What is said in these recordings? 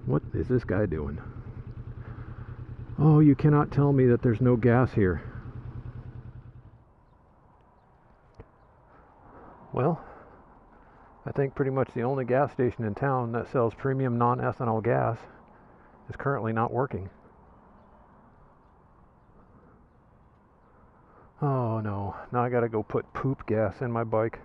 What is this guy doing? Oh, you cannot tell me that there's no gas here. Well, I think pretty much the only gas station in town that sells premium non-ethanol gas is currently not working. Oh no, now I gotta go put poop gas in my bike.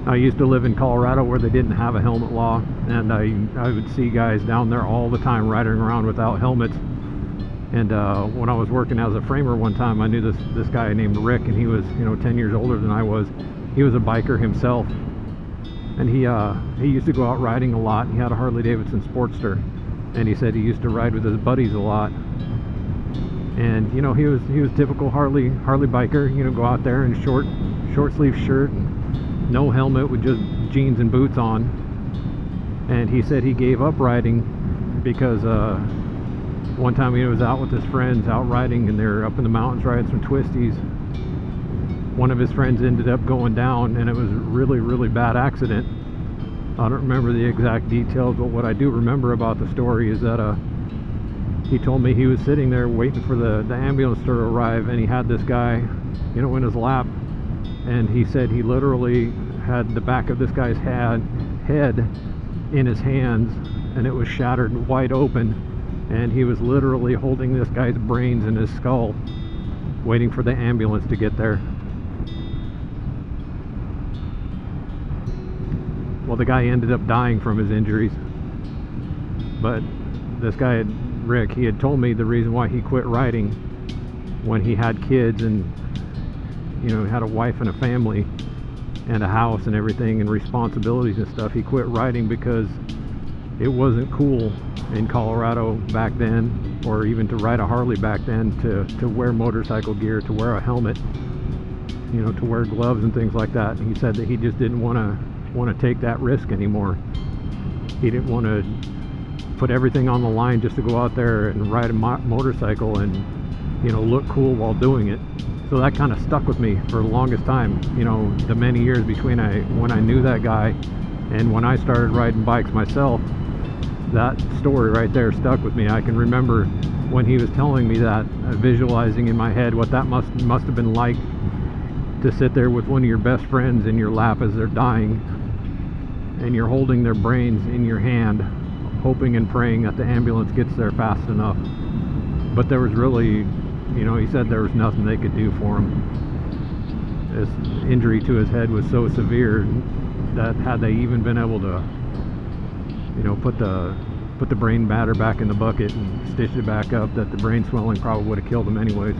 I used to live in Colorado where they didn't have a helmet law, and I would see guys down there all the time riding around without helmets. And when I was working as a framer one time, I knew this guy named Rick, and he was 10 years older than I was. He was a biker himself, and he used to go out riding a lot. He had a Harley Davidson Sportster, and he said he used to ride with his buddies a lot. And he was typical Harley biker. Go out there in short sleeve shirt and no helmet with just jeans and boots on. And he said he gave up riding because one time he was out with his friends out riding, and they're up in the mountains riding some twisties. One of his friends ended up going down, and it was a really, really bad accident. I don't remember the exact details, but what I do remember about the story is that he told me he was sitting there waiting for the ambulance to arrive, and he had this guy in his lap. And he said he literally had the back of this guy's head in his hands, and it was shattered wide open, and he was literally holding this guy's brains in his skull, waiting for the ambulance to get there. Well, the guy ended up dying from his injuries, but this guy, Rick, he had told me the reason why he quit riding when he had kids and had a wife and a family and a house and everything and responsibilities and stuff. He quit riding because it wasn't cool in Colorado back then, or even to ride a Harley back then, to wear motorcycle gear, to wear a helmet, to wear gloves and things like that. And he said that he just didn't want to take that risk anymore. He didn't want to put everything on the line just to go out there and ride a motorcycle and look cool while doing it. So that kind of stuck with me for the longest time, the many years between when I knew that guy and when I started riding bikes myself. That story right there stuck with me. I can remember when he was telling me that, visualizing in my head what that must have been like to sit there with one of your best friends in your lap as they're dying, and you're holding their brains in your hand, hoping and praying that the ambulance gets there fast enough. But there was really, he said there was nothing they could do for him. His injury to his head was so severe that had they even been able to, put the brain matter back in the bucket and stitch it back up, that the brain swelling probably would have killed him anyways.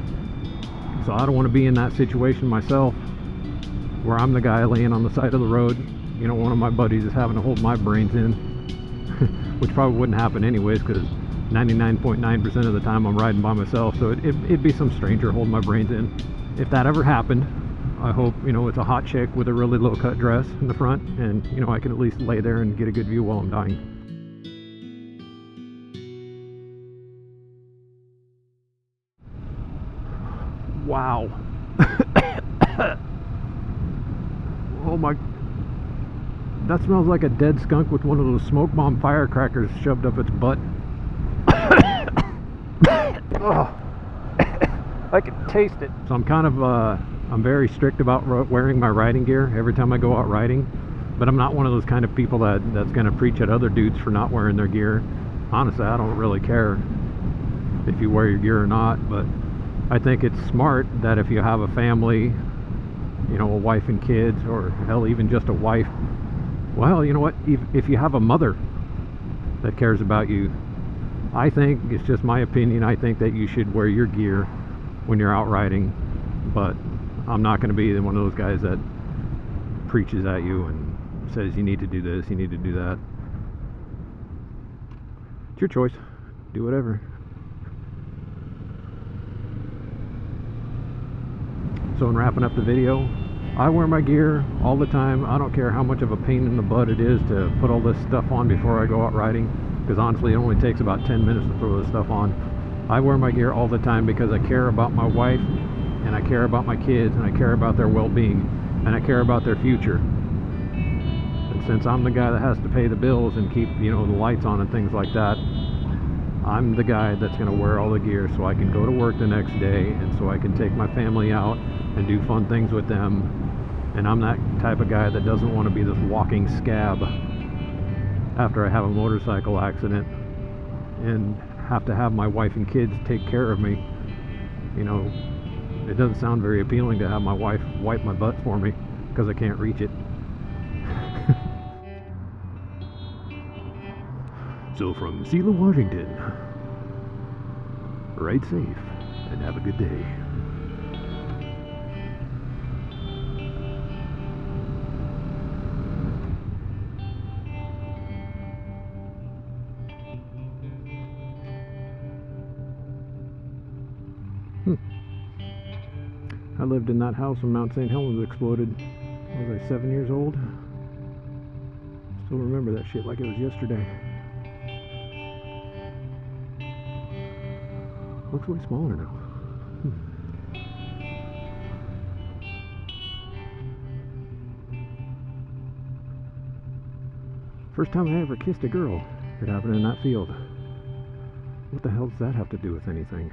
So I don't want to be in that situation myself, where I'm the guy laying on the side of the road. One of my buddies is having to hold my brains in, which probably wouldn't happen anyways, because 99.9% of the time I'm riding by myself, so it'd be some stranger holding my brains in. If that ever happened, I hope it's a hot chick with a really low cut dress in the front, and I can at least lay there and get a good view while I'm dying. Wow. Oh my, that smells like a dead skunk with one of those smoke bomb firecrackers shoved up its butt. Oh, I can taste it. So I'm very strict about wearing my riding gear every time I go out riding, but I'm not one of those kind of people that's going to preach at other dudes for not wearing their gear. Honestly, I don't really care if you wear your gear or not, but I think it's smart that if you have a family, a wife and kids, or hell, even just a wife, well, you know what, if you have a mother that cares about you, I think, it's just my opinion, I think that you should wear your gear when you're out riding. But I'm not going to be one of those guys that preaches at you and says you need to do this, you need to do that. your choice. Do whatever. So in wrapping up the video, I wear my gear all the time. I don't care how much of a pain in the butt it is to put all this stuff on before I go out riding, because honestly it only takes about 10 minutes to throw this stuff on. I wear my gear all the time because I care about my wife, and I care about my kids, and I care about their well-being, and I care about their future. And since I'm the guy that has to pay the bills and keep, you know, the lights on and things like that, I'm the guy that's going to wear all the gear so I can go to work the next day, and so I can take my family out and do fun things with them. And I'm that type of guy that doesn't want to be this walking scab after I have a motorcycle accident and have to have my wife and kids take care of me. You know, it doesn't sound very appealing to have my wife wipe my butt for me because I can't reach it. So from Selah, Washington, ride safe and have a good day. I lived in that house when Mount St. Helens exploded. Was I 7 years old? Still remember that shit like it was yesterday. Looks way smaller now. First time I ever kissed a girl, it happened in that field. What the hell does that have to do with anything?